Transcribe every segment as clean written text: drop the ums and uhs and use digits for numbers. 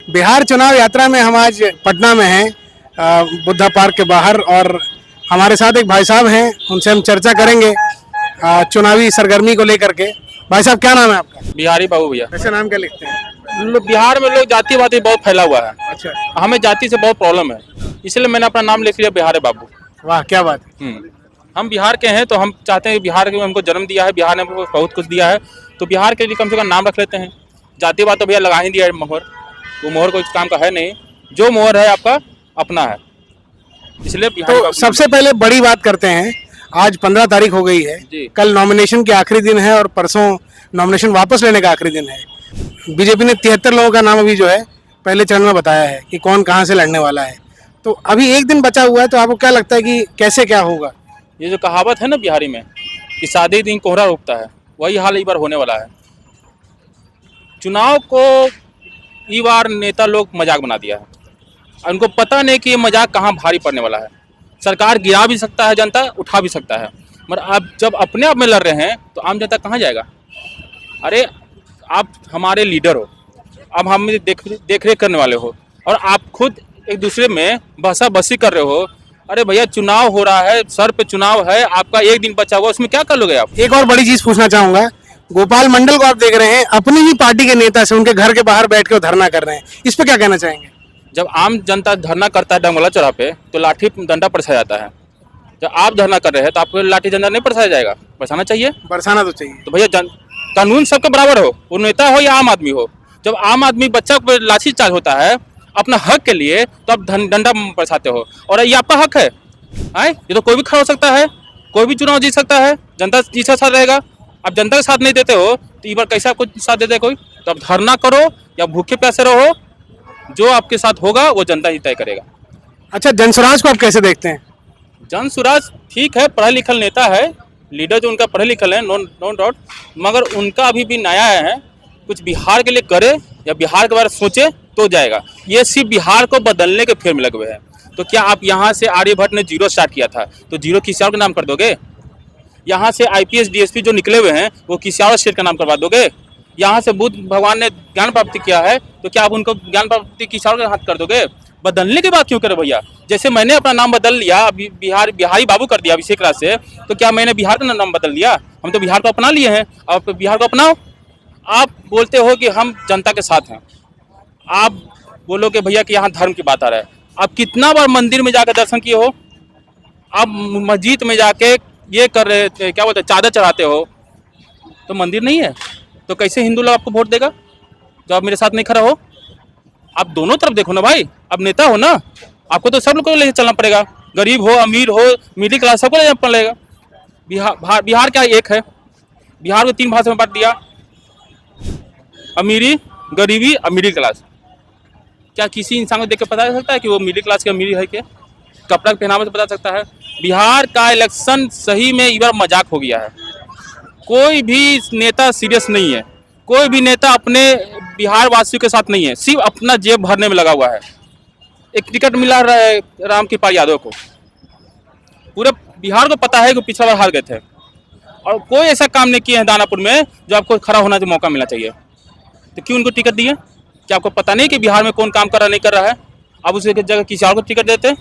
बिहार चुनाव यात्रा में हम आज पटना में हैं, बुद्धा पार्क के बाहर, और हमारे साथ एक भाई साहब हैं, उनसे हम चर्चा करेंगे चुनावी सरगर्मी को लेकर के। भाई साहब, क्या नाम है आपका? बिहारी बाबू भैया। ऐसे नाम क्या लिखते हैं? बिहार में लोग जातिवादी बहुत फैला हुआ है। अच्छा, हमें जाति से बहुत प्रॉब्लम है, इसलिए मैंने अपना नाम लिख लिया बिहारी बाबू। वाह, क्या बात है। हम बिहार के हैं तो हम चाहते हैं, बिहार के हमको जन्म दिया है, बिहार ने हमको बहुत कुछ दिया है, तो बिहार के लिए कम से कम नाम रख लेते हैं। जातिवाद तो भैया लगा ही दिया है मोहर, वो मोहर कोई काम का है नहीं, जो मोहर है आपका अपना है, इसलिए बिहारी तो बाबू। सबसे पहले बड़ी बात करते हैं, आज 15 तारीख हो गई है, जी। कल नॉमिनेशन के आखिरी दिन है और परसों नॉमिनेशन वापस लेने का आखिरी दिन है। बीजेपी ने 73 लोगों का नाम अभी जो है पहले चरण में बताया है कि कौन कहाँ से लड़ने वाला है, तो अभी एक दिन बचा हुआ है, तो आपको क्या लगता है कि कैसे क्या होगा? ये जो कहावत है ना बिहारी में कि शादी दिन कोहरा रुकता है, वही हाल इस बार होने वाला है। चुनाव को इस बार नेता लोग मजाक बना दिया है, उनको पता नहीं कि ये मजाक कहाँ भारी पड़ने वाला है। सरकार गिरा भी सकता है, जनता उठा भी सकता है, मगर आप जब अपने आप में लड़ रहे हैं तो आम जनता कहाँ जाएगा? अरे आप हमारे लीडर हो, अब हम देख रेख करने वाले हो, और आप खुद एक दूसरे में बहसा बसी कर रहे हो। अरे भैया, चुनाव हो रहा है, सर पे चुनाव है, आपका एक दिन बचा हुआ, उसमें क्या कर लोगे आप? एक और बड़ी चीज पूछना चाहूंगा, गोपाल मंडल को आप देख रहे हैं, अपनी ही पार्टी के नेता से उनके घर के बाहर बैठ के वो धरना कर रहे हैं, इस पे क्या कहना चाहेंगे? जब आम जनता धरना करता है डंगोला चौराहे पे, तो लाठी डंडा बरसाया जाता है। जब आप धरना कर रहे हैं तो आपको लाठी डंडा नहीं बरसाया जाएगा? बरसाना चाहिए। बरसाना तो चाहिए। तो भैया, कानून सबके बराबर हो, वो नेता हो या आम आदमी हो। जब आम आदमी बच्चा को लाठी चार्ज होता है अपना हक के लिए, तो आप डंडा बरसाते हो, और ये आपका हक है। ये तो कोई भी खड़ा हो सकता है, कोई भी चुनाव जीत सकता है, जनता जिसका साथ रहेगा। अब जनता का साथ नहीं देते हो तो इस बार कैसे आपको साथ देते कोई? तो अब धरना करो या भूखे प्यासे रहो, जो आपके साथ होगा वो जनता ही तय करेगा। अच्छा, जनसुराज को आप कैसे देखते हैं? जनसुराज ठीक है, पढ़ा लिखल नेता है, लीडर जो उनका पढ़े लिखल है, नो डाउट, मगर उनका अभी भी नया है, कुछ बिहार के लिए करे या बिहार के बारे में सोचे तो जाएगा। ये सिर्फ बिहार को बदलने के फेर में लगे हुए हैं। तो क्या आप यहाँ से आर्यभट्ट ने जीरो स्टार्ट किया था, तो जीरो किसी और का नाम कर दोगे? यहाँ से IPS DSP जो निकले हुए हैं वो किसी और स्टेट का नाम करवा दोगे? यहाँ से बुद्ध भगवान ने ज्ञान प्राप्ति किया है, तो क्या आप उनको ज्ञान प्राप्ति किसी और के हाथ कर दोगे? बदलने की बात क्यों करे भैया? जैसे मैंने अपना नाम बदल लिया, बिहारी बाबू कर दिया अभिषेक राज से, तो क्या मैंने बिहार का नाम बदल दिया? हम तो बिहार को अपना लिए हैं, आप बिहार को अपनाओ। आप बोलते हो कि हम जनता के साथ हैं, आप बोलो कि भैया कि यहाँ धर्म की बात आ रहा है। आप कितना बार मंदिर में जाकर दर्शन किए हो? आप मस्जिद में जाके ये कर रहे थे, क्या बोलते हैं, चादर चढ़ाते हो, तो मंदिर नहीं है, तो कैसे हिंदू लोग आपको वोट देगा? जो आप मेरे साथ नहीं खड़ा हो। आप दोनों तरफ देखो ना भाई, आप नेता हो ना, आपको तो सब लोग को लेकर चलना पड़ेगा, गरीब हो, अमीर हो, मिडिल क्लास, सबको लेना पड़ेगा। बिहार क्या एक है? बिहार को 3 भाषा में बांट दिया, अमीरी, गरीबी और मिडिल क्लास। क्या किसी इंसान को देख के पता चल सकता है कि वो मिडिल क्लास की अमीरी है क्या? कपड़ा पहनावे से पता सकता है। बिहार का इलेक्शन सही में इस बार मजाक हो गया है, कोई भी नेता सीरियस नहीं है, कोई भी नेता अपने बिहार वासियों के साथ नहीं है, सिर्फ अपना जेब भरने में लगा हुआ है। एक टिकट मिला रामकृपाल यादव को, पूरे बिहार को पता है कि पिछला बार हार गए थे, और कोई ऐसा काम नहीं किया है दानापुर में जो आपको खड़ा होना जो मौका मिलना चाहिए, तो क्यों उनको टिकट दिए? क्या आपको पता नहीं कि बिहार में कौन काम कर रहा नहीं कर रहा है? अब उसकी जगह किसी और को टिकट देते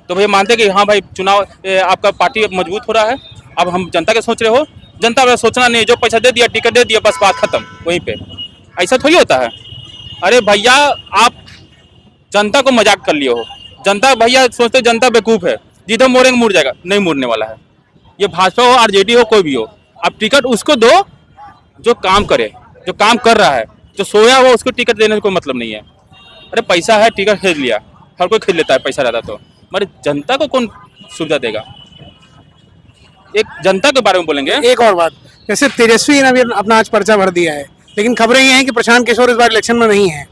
तो भैया मानते कि हाँ भाई, चुनाव आपका पार्टी मजबूत हो रहा है। अब हम जनता के सोच रहे हो, जनता वाला सोचना नहीं, जो पैसा दे दिया, टिकट दे दिया, बस बात खत्म वहीं पे। ऐसा थोड़ी होता है। अरे भैया, आप जनता को मजाक कर लिए हो। जनता भैया सोचते जनता बेवकूफ़ है, जिधर मोड़ेंगे मुड़ जाएगा, नहीं मुड़ने वाला है। ये भाजपा हो, RJD हो, कोई भी हो, आप टिकट उसको दो जो काम करे, जो काम कर रहा है, जो सोया हुआ उसको टिकट देने से कोई मतलब नहीं है। अरे पैसा है, टिकट खरीद लिया, हर कोई खरीद लेता है पैसा रहता तो, मगर जनता को कौन सुविधा देगा? एक जनता के बारे में बोलेंगे। एक और बात, जैसे तेजस्वी ने अभी अपना आज पर्चा भर दिया है, लेकिन खबरें ये हैं कि प्रशांत किशोर इस बार इलेक्शन में नहीं है,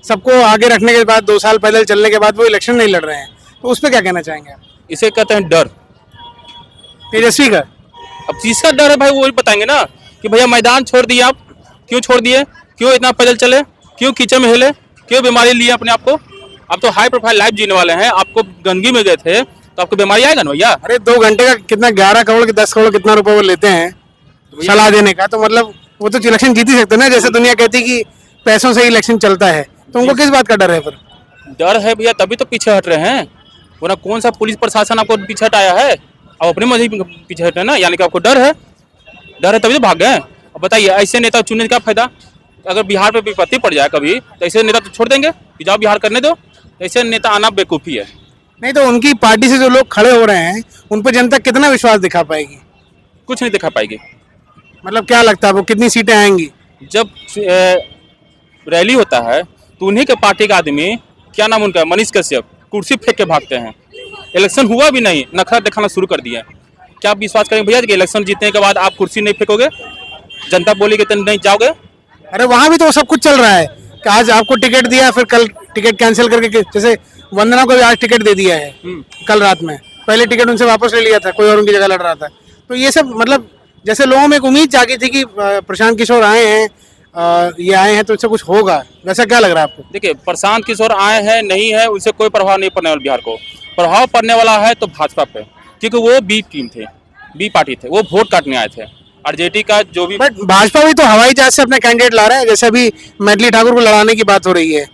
सबको आगे रखने के बाद 2 साल पैदल चलने के बाद वो इलेक्शन नहीं लड़ रहे हैं, तो उस पर क्या कहना चाहेंगे आप? इसे कहते हैं डर, तेजस्वी का। अब जिसका डर है भाई वो ही बताएंगे ना कि भैया मैदान छोड़ दिए, आप क्यों छोड़ दिए, क्यों इतना पैदल चले, क्यों कीचड़ में हिले, क्यों बीमारी लिए अपने आप को? आप तो हाई प्रोफाइल लाइफ जीने वाले हैं, आपको गंदगी में गए थे तो आपको बीमारी आएगा ना भैया? अरे 2 घंटे का कितना 11 करोड़ कि 10 करोड़ कितना रुपए वो लेते हैं सलाह देने का, तो मतलब वो तो इलेक्शन जीत ही सकते ना। जैसे दुनिया कहती कि पैसों से ही इलेक्शन चलता है, तो उनको किस बात का डर है फिर? डर है भैया, तभी तो पीछे हट रहे हैं, वरना कौन सा पुलिस प्रशासन आपको पीछे हटाया है? आप अपनी मर्जी पीछे हटे ना, यानी कि आपको डर है। डर है तभी तो भाग गए। अब बताइए ऐसे नेता चुनने का क्या फायदा? अगर बिहार पे विपत्ति पड़ जाए कभी तो ऐसे नेता तो छोड़ देंगे कि जाओ बिहार करने दो? ऐसे नेता आना बेवकूफ़ी है। नहीं तो उनकी पार्टी से जो लोग खड़े हो रहे हैं उन पर जनता कितना विश्वास दिखा पाएगी? कुछ नहीं दिखा पाएगी। मतलब क्या लगता है वो कितनी सीटें आएंगी? जब रैली होता है तो उन्हीं के पार्टी का आदमी, क्या नाम उनका, मनीष कश्यप, कुर्सी फेंक के भागते हैं। इलेक्शन हुआ भी नहीं, नखरा दिखाना शुरू कर दिया। क्या आप विश्वास करेंगे भैया कि इलेक्शन जीतने के बाद आप कुर्सी नहीं फेंकोगे? जनता बोलेगी तो नहीं जाओगे? अरे वहां भी तो सब कुछ चल रहा है कि आज आपको टिकट दिया फिर कल टिकट कैंसिल करके जैसे वंदना को भी आज टिकट दे दिया है कल रात में, पहले टिकट उनसे वापस ले लिया था, कोई और उनकी जगह लड़ रहा था। तो ये सब मतलब जैसे लोगों में एक उम्मीद जागी थी कि प्रशांत किशोर आए हैं, ये आए हैं तो इससे कुछ होगा, वैसा क्या लग रहा है आपको? देखिए, प्रशांत किशोर आए हैं नहीं है उससे कोई प्रभाव नहीं पड़ने वाला। बिहार को प्रभाव पड़ने वाला है तो भाजपा पे, क्योंकि वो बी टीम थे, बी पार्टी थे, वो वोट काटने आए थे। आरजेडी का जो भी, बट भाजपा भी तो हवाई जहाज से अपने कैंडिडेट ला रहा है, जैसे अभी मैथिली ठाकुर को लड़ाने की बात हो रही है।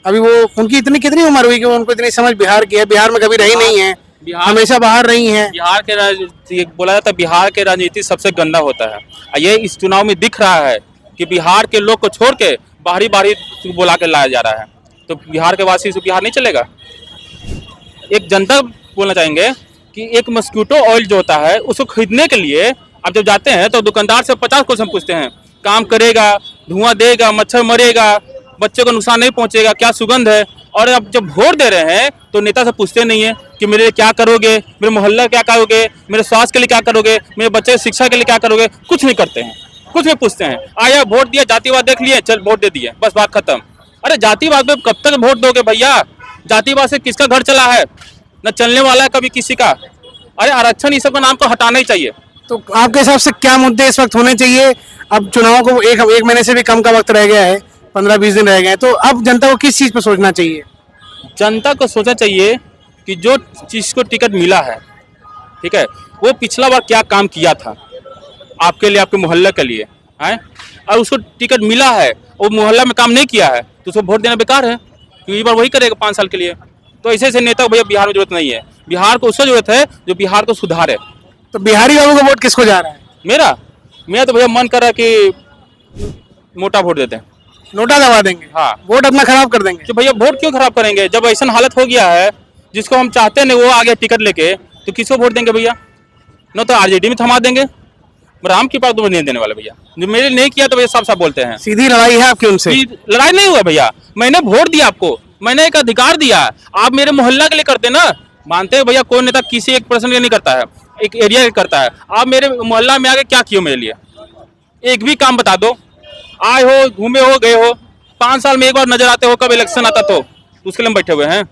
अभी वो उनकी इतनी कितनी उम्र हुई कि वो उनको इतनी समझ बिहार की है? बिहार में कभी रही नहीं है, हमेशा बाहर रही है। बिहार के राजनीति बोला जाता है, बिहार के राजनीति सबसे गंदा होता है। ये इस चुनाव में दिख रहा है कि बिहार के लोग को छोड़ के बाहरी बाहरी बुला के लाया जा रहा है। तो बिहार के वासी से बिहार नहीं चलेगा। एक जनता बोलना चाहेंगे कि एक मस्कीटो ऑयल जो होता है उसको खरीदने के लिए आप जब जाते हैं तो दुकानदार से 50 क्वेश्चन पूछते हैं, काम करेगा, धुआं देगा, मच्छर मरेगा, बच्चे को नुकसान नहीं पहुंचेगा, क्या सुगंध है। और अब जब वोट दे रहे हैं तो नेता से पूछते नहीं है कि मेरे लिए क्या करोगे, मेरे मोहल्ला क्या करोगे, मेरे स्वास्थ्य के लिए क्या करोगे, मेरे बच्चे की शिक्षा के लिए क्या करोगे। कुछ नहीं करते हैं, कुछ नहीं पूछते हैं। आया वोट दिया, जातिवाद देख लिए, चल वोट दे दिए, बस बात खत्म। अरे जातिवाद पे कब तक वोट दोगे भैया? जातिवाद से किसका घर चला है? न चलने वाला है कभी किसी का। अरे आरक्षण इस सब का नाम को हटाना ही चाहिए। तो आपके हिसाब से क्या मुद्दे इस वक्त होने चाहिए? अब चुनाव को एक महीने से भी कम का वक्त रह गया है, 15-20 दिन रह गए हैं, तो अब जनता को किस चीज पर सोचना चाहिए? जनता को सोचना चाहिए कि जो चीज को टिकट मिला है, ठीक है, वो पिछला बार क्या काम किया था आपके लिए, आपके मोहल्ले के लिए है, और उसको टिकट मिला है, वो मोहल्ला में काम नहीं किया है तो उसको वोट देना बेकार है, क्योंकि इस बार वही करेगा 5 साल के लिए। तो ऐसे ऐसे नेता भैया बिहार में जरूरत नहीं है। बिहार को उसको जरूरत है जो बिहार को सुधारे। तो बिहारी बाबू का वोट किसको जा रहा है? मेरा तो भैया मन कर रहा है कि मोटा वोट देते हैं। नोटा दबा देंगे? हाँ, वोट अपना खराब कर देंगे? तो भैया वोट क्यों खराब करेंगे? जब ऐसा हालत हो गया है, जिसको हम चाहते नहीं वो आ गया टिकट लेके, तो किसको वोट देंगे भैया? न तो आरजेडी में थमा देंगे, राम की पास तो नहीं देने वाले भैया। जो मेरे नहीं किया तो भैया साफ साफ बोलते हैं। सीधी लड़ाई है आपकी उनसे? लड़ाई नहीं हुआ भैया, मैंने वोट दिया आपको, मैंने एक अधिकार दिया, आप मेरे मोहल्ला के लिए करते ना। मानते हैं भैया कोई नेता किसी एक पर्सन के नहीं करता है, एक एरिया के करता है। आप मेरे मोहल्ला में आके क्या किए मेरे लिए? एक भी काम बता दो। आए हो, घूमे हो, गए हो, 5 साल में एक बार नजर आते हो, कब इलेक्शन आता तो उसके लिए हम बैठे हुए हैं।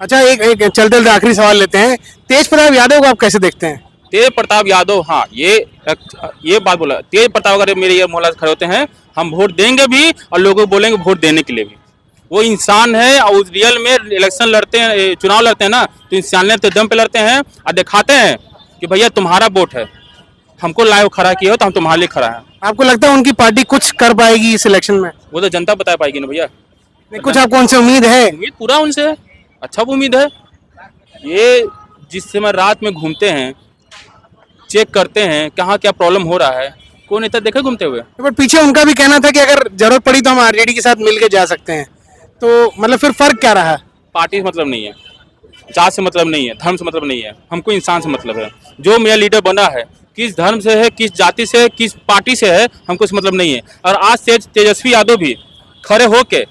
अच्छा, एक चलते चलते आखिरी सवाल लेते हैं। तेज प्रताप यादव को आप कैसे देखते हैं? तेज प्रताप यादव, हाँ, ये बात बोला, तेज प्रताप अगर मेरे ये मोहल्ला से खड़े होते हैं, हम वोट देंगे भी और लोगों को बोलेंगे वोट देने के लिए भी। वो इंसान है और रियल में इलेक्शन लड़ते हैं, चुनाव लड़ते हैं ना, तो इंसानियत के दम पे लड़ते हैं और दिखाते हैं कि भैया तुम्हारा वोट है, हमको लाए खड़ा किया हो तो हम तुम्हारे लिए खड़ा है। आपको लगता है उनकी पार्टी कुछ कर पाएगी इस इलेक्शन में? वो तो जनता बता पाएगी ना भैया। नहीं, कुछ आपको उनसे उम्मीद है? उम्मीद पूरा उनसे है, अच्छा उम्मीद है। ये जिस समय रात में घूमते हैं, चेक करते हैं कहाँ क्या प्रॉब्लम हो रहा है, कोई नेता देखे घूमते हुए? बट पीछे उनका भी कहना था कि अगर जरूरत पड़ी तो हम आरजेडी के साथ मिलकर जा सकते हैं, तो मतलब फिर फर्क क्या रहा? पार्टी से मतलब नहीं है, जात से मतलब नहीं है, धर्म से मतलब नहीं है, हमको इंसान से मतलब है। जो मेरा लीडर बना है, किस धर्म से है, किस जाति से है, किस पार्टी से है, हमको इससे मतलब नहीं है। और आज से तेजस्वी यादव भी खड़े होके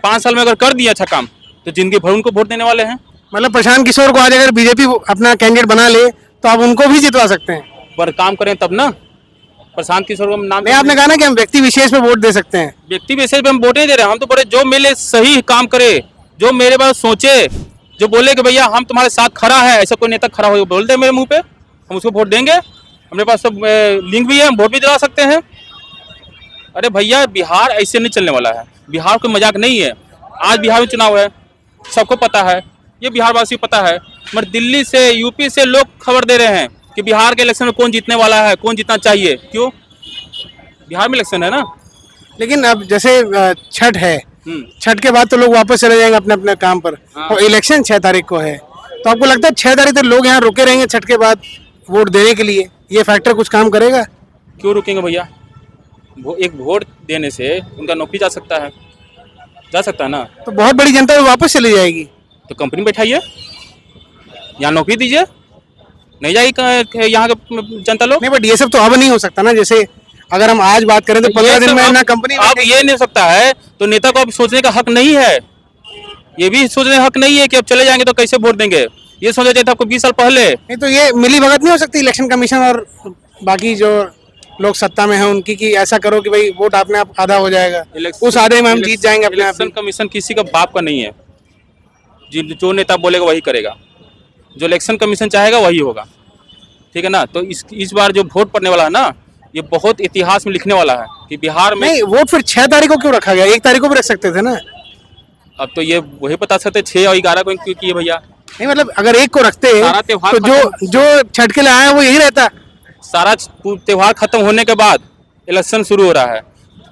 5 साल में अगर कर दिया अच्छा काम तो जिंदगी भर उनको वोट देने वाले हैं। मतलब प्रशांत किशोर को आज अगर बीजेपी अपना कैंडिडेट बना ले तो आप उनको भी जितवा सकते हैं? पर काम करें तब ना। प्रशांत किशोर को नाम नहीं, आपने कहा ना कि हम व्यक्ति विशेष पे वोट दे सकते हैं। व्यक्ति विशेष पे हम वोट नहीं दे रहे हैं, हम तो बोले जो मेरे सही काम करे, जो मेरे बारे सोचे, जो बोले कि भैया हम तुम्हारे साथ खड़ा है, ऐसा कोई नेता खड़ा हो बोल दे मेरे मुंह पे, हम उसको वोट देंगे। हमारे पास सब लिंक भी है, हम वोट भी दिला सकते हैं। अरे भैया बिहार ऐसे नहीं चलने वाला है, बिहार कोई मजाक नहीं है। आज बिहार में चुनाव है, सबको पता है, ये बिहार वासी पता है, मगर दिल्ली से यूपी से लोग खबर दे रहे हैं कि बिहार के इलेक्शन में कौन जीतने वाला है, कौन जीतना चाहिए। क्यों? बिहार में इलेक्शन है ना। लेकिन अब जैसे छठ है, छठ के बाद तो लोग वापस चले जाएंगे अपने अपने काम पर, हाँ। और इलेक्शन 6 तारीख को है। तो आपको लगता है 6 तारीख तक लोग यहाँ रुके रहेंगे छठ के बाद वोट देने के लिए? ये फैक्टर कुछ काम करेगा? क्यों रुकेंगे भैया? एक वोट देने से उनका नौकरी जा सकता है ना। तो बहुत बड़ी जनता तो वापस चली जाएगी। तो कंपनी बैठाइए, यहाँ नौकरी दीजिए, नहीं जाएगी यहाँ के जनता लोग। नहीं, बट ये सब तो अब नहीं हो सकता ना। जैसे अगर हम आज बात करें तो 15 दिन में ना कंपनी अब ये नहीं हो सकता है, तो नेता को अब सोचने का हक नहीं है। ये भी सोचने का हक नहीं है कि अब चले जाएंगे तो कैसे वोट देंगे। ये सोचा चाहिए था आपको 20 साल पहले। नहीं, तो ये मिली भगत नहीं हो सकती इलेक्शन कमीशन और बाकी जो लोग सत्ता में हैं उनकी, कि ऐसा करो कि भाई वोट अपने आप आधा हो जाएगा, उस आधे में हम जीत जाएंगे अपने आप। इलेक्शन कमीशन किसी का बाप का नहीं है। जो नेता बोलेगा वही करेगा, जो इलेक्शन कमीशन चाहेगा वही होगा, ठीक है ना। तो इस बार जो वोट पड़ने वाला है ना, ये बहुत इतिहास में लिखने वाला है कि बिहार में। नहीं, वोट फिर 6 तारीख को क्यों रखा गया? 1 तारीख को भी रख सकते थे ना। अब तो ये वही बता सकते 6 और 11 को क्यों किए भैया। नहीं, मतलब अगर 1 को रखते सारा त्योहार तो जो छठ के लिए आया वो यही रहता। सारा त्योहार खत्म होने के बाद इलेक्शन शुरू हो रहा है।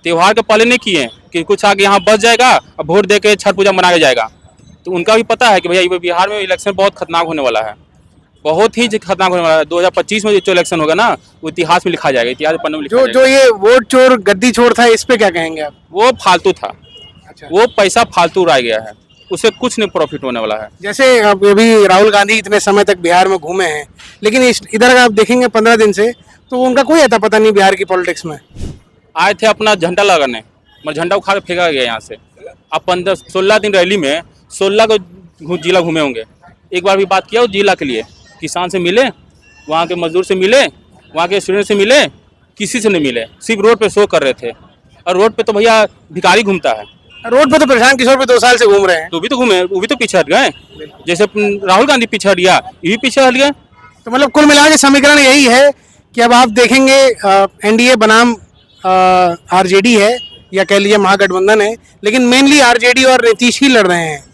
त्योहार के पहले नहीं किए कि कुछ आगे यहाँ बच जाएगा और वोट दे के छठ पूजा मनाया जाएगा। तो उनका भी पता है कि भैया बिहार में इलेक्शन बहुत खतरनाक होने वाला है, बहुत ही खतरनाक होने वाला है। 2025 में जो इलेक्शन होगा ना, वो इतिहास में लिखा जाएगा, इतिहास पन्ने में लिखा जाएगा। जो ये वोट चोर गद्दी चोर था, इस पे क्या कहेंगे आप? वो फालतू था। अच्छा। वो पैसा फालतू उड़ाया गया है, उससे कुछ नहीं प्रॉफिट होने वाला है। जैसे अब अभी राहुल गांधी इतने समय तक बिहार में घूमे हैं, लेकिन इधर अगर आप देखेंगे 15 दिन से तो उनका कोई आता पता नहीं बिहार की पॉलिटिक्स में। आए थे अपना झंडा लगाने, मगर झंडा उखाड़ के फेंका गया यहाँ से। अब 15-16 दिन रैली में 16 को जिला घूमे होंगे। एक बार भी बात किया उस जिला के लिए? किसान से मिले, वहाँ के मजदूर से मिले, वहाँ के स्टूडेंट से मिले? किसी से नहीं मिले, सिर्फ रोड पे शो कर रहे थे। और रोड पे तो भैया भिखारी घूमता है। रोड पे तो प्रशांत किशोर भी 2 साल से घूम रहे हैं। तो भी तो घूमे, वो भी तो पीछे हट गए। जैसे राहुल गांधी पीछे हट गया, ये भी पीछे हट गया। तो मतलब कुल मिला के समीकरण यही है कि अब आप देखेंगे एनडीए बनाम आरजेडी है, या कह लीजिए महागठबंधन है, लेकिन मेनली आरजेडी और नीतीश ही लड़ रहे हैं।